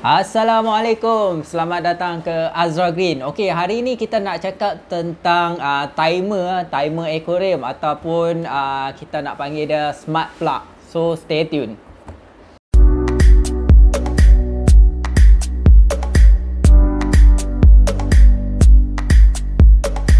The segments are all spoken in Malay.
Assalamualaikum, selamat datang ke Azra Green. Okey, hari ini kita nak cakap tentang timer aquarium ataupun kita nak panggil dia smart plug. So stay tune.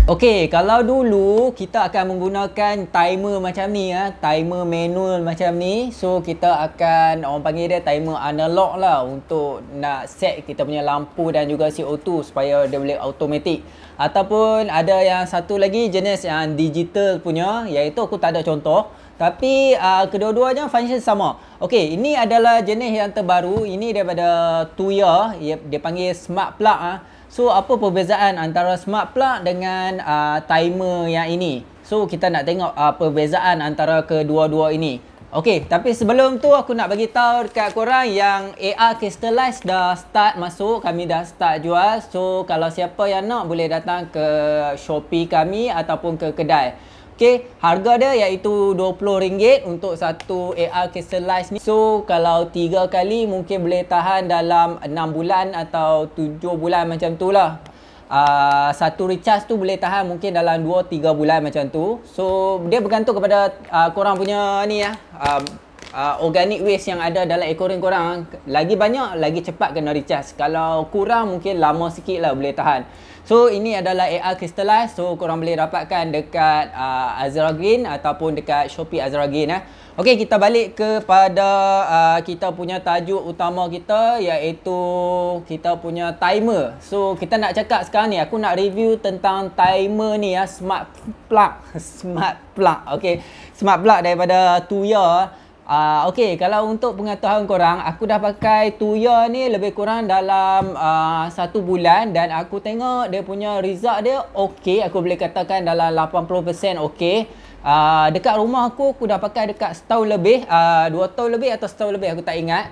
Okey, kalau dulu kita akan menggunakan timer macam ni timer manual macam ni. So kita akan orang panggil dia timer analog lah untuk nak set kita punya lampu dan juga CO2 supaya dia boleh automatic. Ataupun ada yang satu lagi jenis yang digital punya, iaitu aku tak ada contoh. Tapi kedua-duanya function sama. Okey, ini adalah jenis yang terbaru. Ini daripada Tuya, dia panggil smart plug So, apa perbezaan antara smart plug dengan timer yang ini? So, kita nak tengok perbezaan antara kedua-dua ini. Okey, tapi sebelum tu aku nak bagi tahu dekat korang yang AR Crystallize dah start masuk, kami dah start jual. So, kalau siapa yang nak boleh datang ke Shopee kami ataupun ke kedai. Okey, harga dia iaitu RM20 untuk satu AR Crystallize ni. So, kalau 3 kali mungkin boleh tahan dalam 6 bulan atau 7 bulan macam tu lah. Satu recharge tu boleh tahan mungkin dalam 2-3 bulan macam tu. So, dia bergantung kepada korang punya ni organic waste yang ada dalam aquarium korang. Lagi banyak, lagi cepat kena recharge. Kalau kurang mungkin lama sikit lah boleh tahan. So, ini adalah AR Crystallize. So, korang boleh dapatkan dekat Azra Green ataupun dekat Shopee Azra Green Okey, kita balik kepada kita punya tajuk utama kita, iaitu kita punya timer. So, kita nak cakap sekarang ni, aku nak review tentang timer ni smart plug. Smart plug. Okey, smart plug daripada Tuya. Okey, kalau untuk pengetahuan korang, aku dah pakai Tuya ni lebih kurang dalam 1 bulan dan aku tengok dia punya result dia okey. Aku boleh katakan dalam 80% okey. Dekat rumah aku dah pakai dekat setahun lebih, 2 tahun lebih atau setahun lebih, aku tak ingat.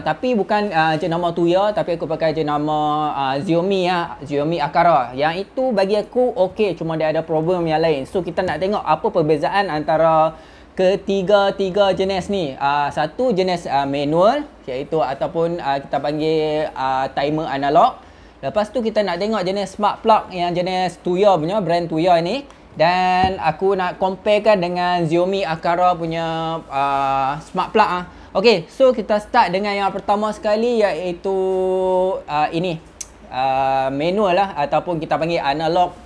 Tapi bukan jenama Tuya, tapi aku pakai jenama Xiaomi Xiaomi Akara. Yang itu bagi aku okey, cuma dia ada problem yang lain. So kita nak tengok apa perbezaan antara ketiga jenis ni. Satu jenis manual, iaitu ataupun kita panggil timer analog. Lepas tu kita nak tengok jenis smart plug yang jenis Tuya punya, brand Tuya ni. Dan aku nak comparekan dengan Xiaomi Akara punya smart plug Okey, so kita start dengan yang pertama sekali, iaitu ini manual ataupun kita panggil analog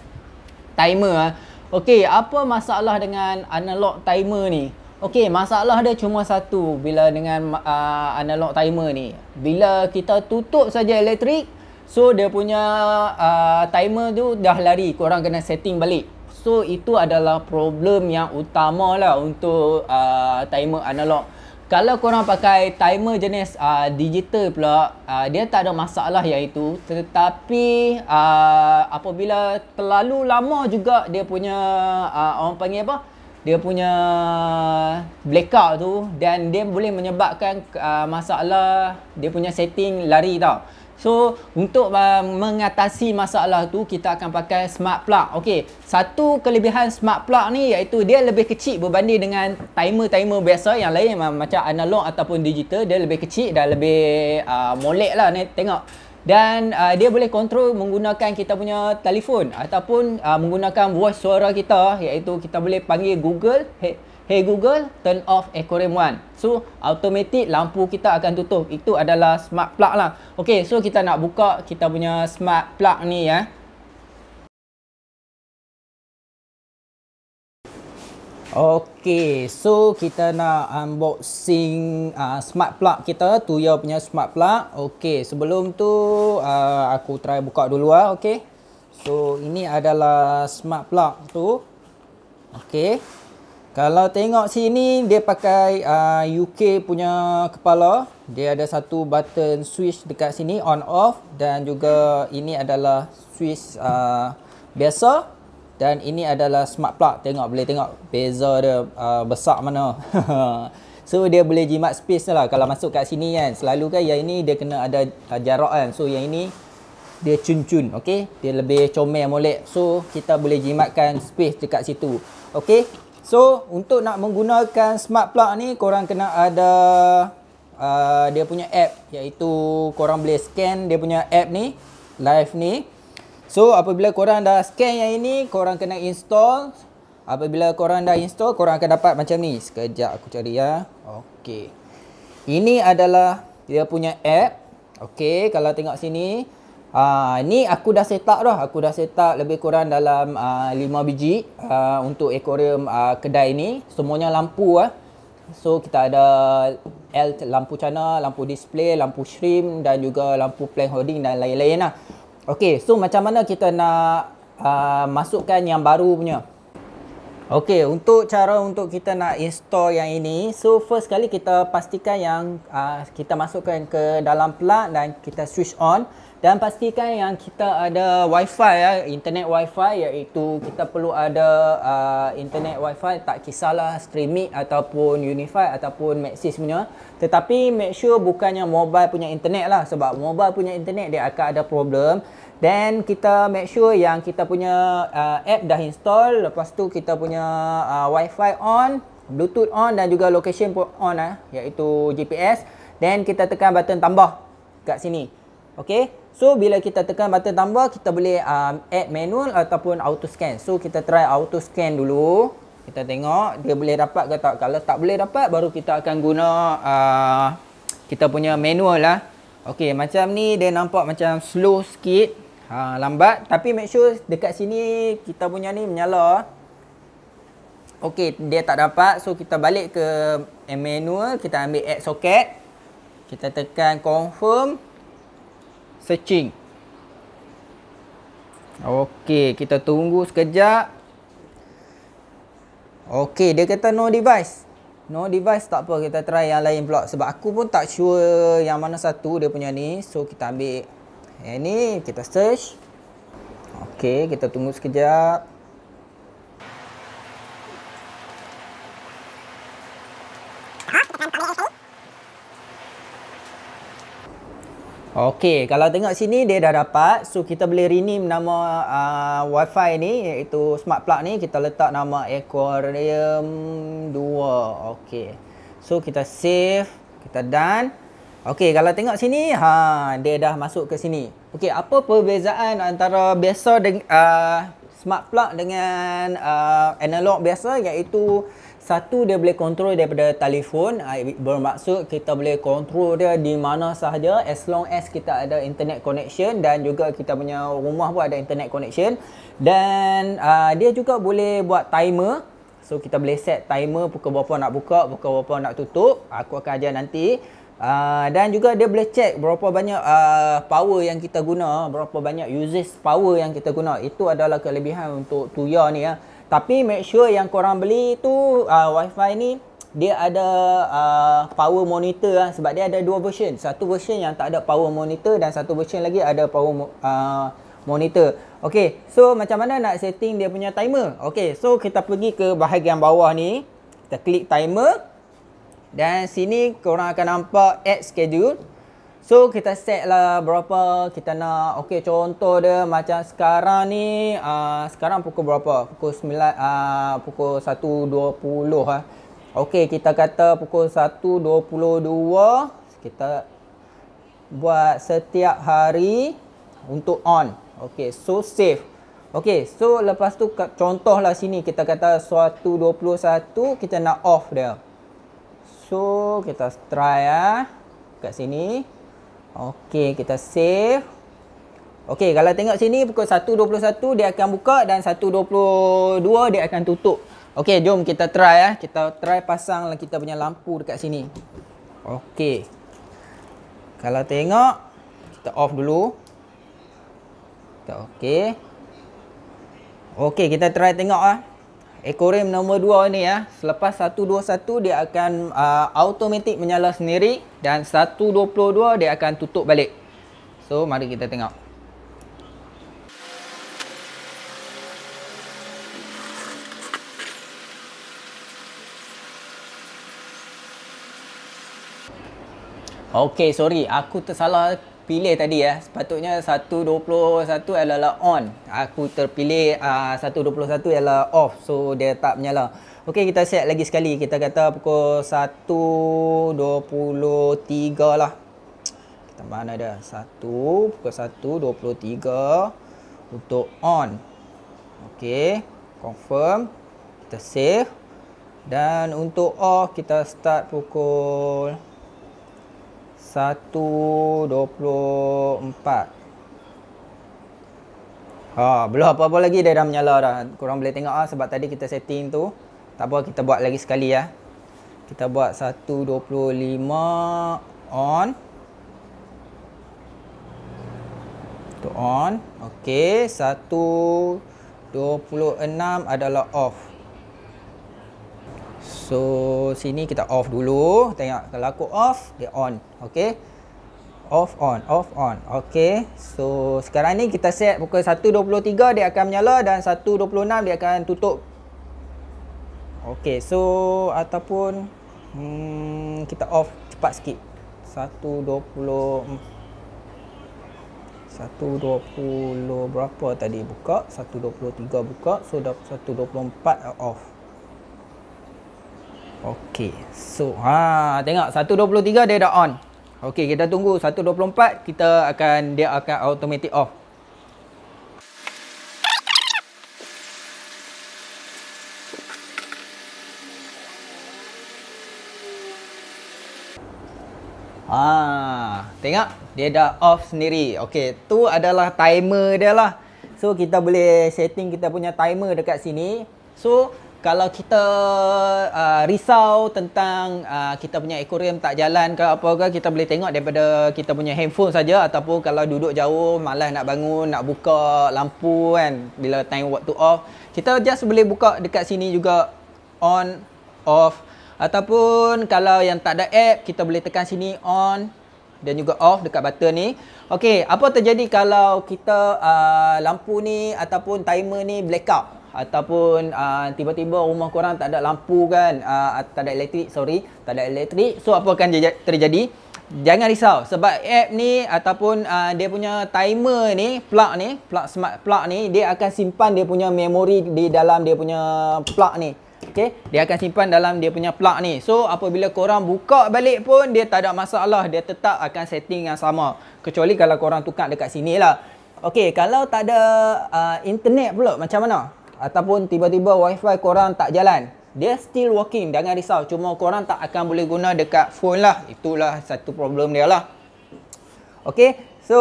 timer Okey, apa masalah dengan analog timer ni? Okey, masalah dia cuma satu bila dengan analog timer ni. Bila kita tutup saja elektrik, so dia punya timer tu dah lari, korang kena setting balik. So, itu adalah problem yang utama lah untuk timer analog. Kalau korang pakai timer jenis digital pula, dia tak ada masalah yang itu. Tetapi apabila terlalu lama juga dia punya orang panggil apa? Dia punya blackout tu, dan dia boleh menyebabkan masalah dia punya setting lari tau. So, untuk mengatasi masalah tu, kita akan pakai smart plug. Okey, satu kelebihan smart plug ni iaitu dia lebih kecil berbanding dengan timer-timer biasa yang lain macam analog ataupun digital. Dia lebih kecil dan lebih molek lah ni, tengok. Dan dia boleh kontrol menggunakan kita punya telefon ataupun menggunakan voice suara kita, iaitu kita boleh panggil Google, Hey Google, turn off aquarium 1. So, automatic lampu kita akan tutup. Itu adalah smart plug lah. Okey, so kita nak buka kita punya smart plug ni Okey, so kita nak unboxing smart plug kita, Tuya punya smart plug. Okey, sebelum tu aku try buka dulu okey. So, ini adalah smart plug tu. Okey. Kalau tengok sini, dia pakai UK punya kepala. Dia ada satu button switch dekat sini, on off. Dan juga ini adalah switch biasa. Dan ini adalah smart plug. Boleh tengok beza dia besar mana. So, dia boleh jimat space lah kalau masuk kat sini kan. Selalu kan yang ini dia kena ada jarak kan. So, yang ini dia cun-cun, okey. Dia lebih comel molek. So, kita boleh jimatkan space dekat situ. Okey. So, untuk nak menggunakan smart plug ni, korang kena ada dia punya app, iaitu korang boleh scan dia punya app ni, live ni. So apabila korang dah scan yang ini, korang kena install. Apabila korang dah install, korang akan dapat macam ni. Sekejap aku cari ya. Okey. Ini adalah dia punya app. Okey, kalau tengok sini, ni aku dah set up dah. Aku dah set up lebih kurang dalam 5 biji untuk aquarium kedai ni. Semuanya lampu So kita ada lampu cana, lampu display, lampu shrimp dan juga lampu plank holding dan lain-lain lah. Okey, so macam mana kita nak masukkan yang baru punya? Okey, untuk cara untuk kita nak install yang ini, so first kali kita pastikan yang kita masukkan ke dalam plug dan kita switch on. Dan pastikan yang kita ada wifi internet wifi, iaitu kita perlu ada internet wifi, tak kisahlah Streamit ataupun Unify ataupun Maxis punya. Tetapi make sure bukannya mobile punya internet lah, sebab mobile punya internet dia akan ada problem. Dan kita make sure yang kita punya app dah install, lepas tu kita punya wifi on, bluetooth on dan juga location pun on iaitu GPS. Dan kita tekan button tambah kat sini. Okey. So bila kita tekan button tambah, kita boleh add manual ataupun auto scan. So kita try auto scan dulu. Kita tengok dia boleh dapat ke tak. Kalau tak boleh dapat, baru kita akan guna kita punya manual lah. Okey, macam ni dia nampak macam slow sikit, lambat. Tapi make sure dekat sini kita punya ni menyala. Okey, dia tak dapat. So kita balik ke manual, kita ambil add socket. Kita tekan confirm. Searching. Okey, kita tunggu sekejap. Okey, dia kata no device. No device tak apa, kita try yang lain pula. Sebab aku pun tak sure yang mana satu dia punya ni. So kita ambil yang ni, kita search. Okey, kita tunggu sekejap. Okey, kalau tengok sini dia dah dapat. So kita boleh rename nama wifi ni, iaitu smart plug ni. Kita letak nama aquarium 2. Okey. So kita save, kita done. Okey, kalau tengok sini, dia dah masuk ke sini. Okey, apa perbezaan antara biasa dengan smart plug dengan analog biasa, iaitu satu, dia boleh kontrol daripada telefon. Bermaksud kita boleh kontrol dia di mana sahaja, as long as kita ada internet connection dan juga kita punya rumah pun ada internet connection. Dan dia juga boleh buat timer. So kita boleh set timer pukul berapa nak buka, pukul berapa nak tutup. Aku akan ajar nanti. Dan juga dia boleh check berapa banyak power yang kita guna, berapa banyak usage power yang kita guna. Itu adalah kelebihan untuk Tuya ni ya. Tapi make sure yang korang beli tu wifi ni dia ada power monitor sebab dia ada dua version. Satu version yang tak ada power monitor dan satu version lagi ada power monitor. Okey, so macam mana nak setting dia punya timer? Okey, so kita pergi ke bahagian bawah ni. Kita klik timer. Dan sini korang akan nampak add schedule. So kita set lah berapa kita nak. Okey, contoh dia macam sekarang ni, sekarang pukul berapa? Pukul 9, pukul 1.20 Okey, kita kata pukul 1.22 kita buat setiap hari untuk on. Okey, so save. Okey, so lepas tu contohlah sini kita kata 1.21 kita nak off dia. So kita try kat sini. Okey, kita save. Okey, kalau tengok sini pukul 1.21 dia akan buka dan 1.22 dia akan tutup. Okey, jom kita try Kita try pasang kita punya lampu dekat sini. Okey. Kalau tengok, kita off dulu. Okey. Okey, kita try tengok aquarium nombor 2 ni selepas 1.21 dia akan automatic menyala sendiri dan 1.22 dia akan tutup balik. So mari kita tengok. Okey, sorry aku tersalah pilih tadi ya. Sepatutnya 1.21 adalah on. Aku terpilih 1.21 adalah off. So dia tak menyala. Okey, kita set lagi sekali. Kita kata pukul 1.23 lah. Kita mana dah? Pukul 1.23 untuk on. Okey, confirm. Kita save. Dan untuk off kita start pukul 1.24. Belum apa-apa lagi dia dah menyala dah. Korang boleh tengok sebab tadi kita setting tu. Tak apa, kita buat lagi sekali ya. Kita buat 1.25 on. Tu on. Okey, 1.26 adalah off. So sini kita off dulu. Tengok kalau aku off, dia on. Okey. Off on, off on. Okey. So sekarang ni kita set pukul 1.23 dia akan menyala dan 1.26 dia akan tutup. Okey, so ataupun kita off cepat sikit. 1.20 berapa tadi buka? 1.23 buka. So dah 1.24 off. Okey. So tengok 1.23 dia dah on. Okey, kita tunggu 1.24 dia akan automatic off. Tengok dia dah off sendiri. Okey, tu adalah timer dia lah. So kita boleh setting kita punya timer dekat sini. So kalau kita risau tentang kita punya aquarium tak jalan ke apa ke, kita boleh tengok daripada kita punya handphone saja. Ataupun kalau duduk jauh malas nak bangun, nak buka lampu kan bila time waktu off, kita just boleh buka dekat sini juga on, off. Ataupun kalau yang tak ada app, kita boleh tekan sini on dan juga off dekat button ni. Okey, apa terjadi kalau kita lampu ni ataupun timer ni blackout? Ataupun tiba-tiba rumah korang tak ada lampu kan, tak ada elektrik, so apa akan terjadi? Jangan risau sebab app ni ataupun dia punya timer ni, plug smart plug ni, dia akan simpan dia punya memori di dalam dia punya plug ni. Okey, dia akan simpan dalam dia punya plug ni. So apabila korang buka balik pun dia tak ada masalah, dia tetap akan setting yang sama. Kecuali kalau korang tukar dekat sini lah. Okey, kalau tak ada internet pula macam mana? Ataupun tiba-tiba wifi korang tak jalan, dia still working, jangan risau. Cuma korang tak akan boleh guna dekat phone lah. Itulah satu problem dia lah. Okey, so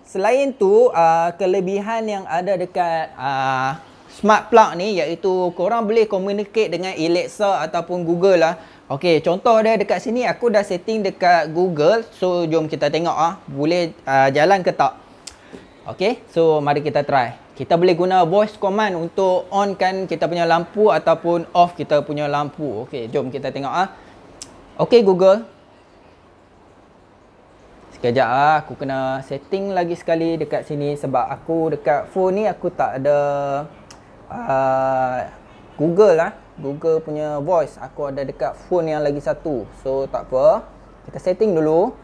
selain tu kelebihan yang ada dekat smart plug ni iaitu korang boleh communicate dengan Alexa ataupun Google lah. Okey, contoh dia dekat sini aku dah setting dekat Google. So jom kita tengok boleh jalan ke tak. Okey, so mari kita try. Kita boleh guna voice command untuk onkan kita punya lampu ataupun off kita punya lampu. Okey, jom kita tengok Okey Google. Sekejap aku kena setting lagi sekali dekat sini sebab aku dekat phone ni aku tak ada Google Google punya voice. Aku ada dekat phone yang lagi satu. So tak apa. Kita setting dulu.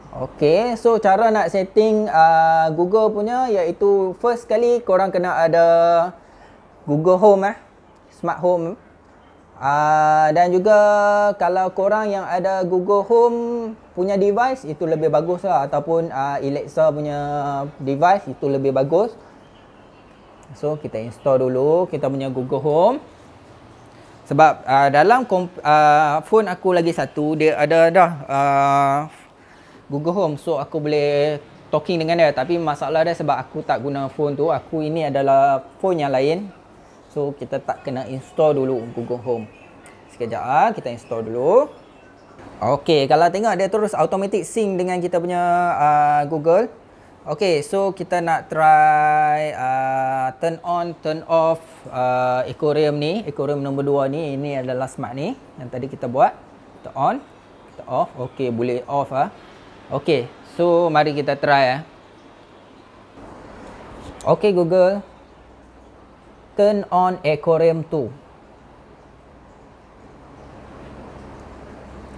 Okey, so cara nak setting Google punya iaitu first kali korang kena ada Google Home Smart Home. Dan juga kalau korang yang ada Google Home punya device itu lebih bagus lah, ataupun Alexa punya device itu lebih bagus. So kita install dulu kita punya Google Home. Sebab dalam phone aku lagi satu dia ada dah Google Home, so aku boleh talking dengan dia. Tapi masalah dia sebab aku tak guna phone tu, aku ini adalah phone yang lain. So kita tak kena install dulu Google Home. Sekejap kita install dulu. Okey, kalau tengok dia terus automatic sync dengan kita punya Google. Okey, so kita nak try turn on, turn off aquarium ni, aquarium nombor 2 ni. Ini adalah smart ni yang tadi kita buat. Kita on, kita off. Okey, boleh off Okey, so mari kita try Okey Google, turn on aquarium 2.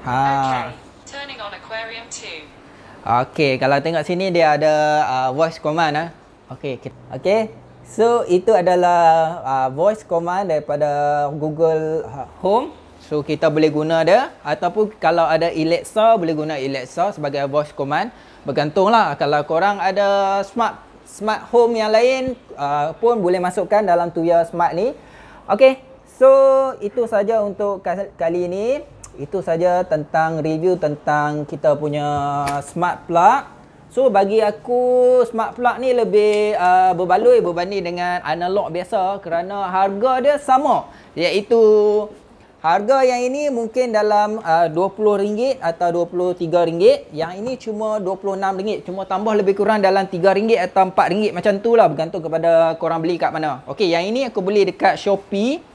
Okay, turning on aquarium 2. Okey, kalau tengok sini dia ada voice command ah. Okey. So itu adalah voice command daripada Google Home. So kita boleh guna dia, ataupun kalau ada Alexa boleh guna Alexa sebagai voice command. Bergantunglah, kalau korang ada smart home yang lain pun boleh masukkan dalam Tuya Smart ni. Okey. So itu saja untuk kali ini. Itu saja tentang review tentang kita punya smart plug. So bagi aku smart plug ni lebih berbaloi berbanding dengan analog biasa kerana harga dia sama, iaitu harga yang ini mungkin dalam RM20 atau RM23. Yang ini cuma RM26, cuma tambah lebih kurang dalam RM3 atau RM4 macam tu lah, bergantung kepada korang beli kat mana. Okey, yang ini aku beli dekat Shopee.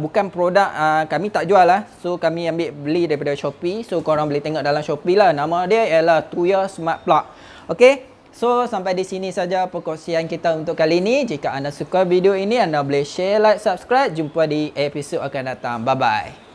Bukan produk kami tak jual lah. So kami beli daripada Shopee. So korang boleh tengok dalam Shopee lah. Nama dia ialah Tuya Smart Plug. Okay, so sampai di sini saja perkongsian kita untuk kali ini. Jika anda suka video ini, anda boleh share, like, subscribe. Jumpa di episod akan datang. Bye bye.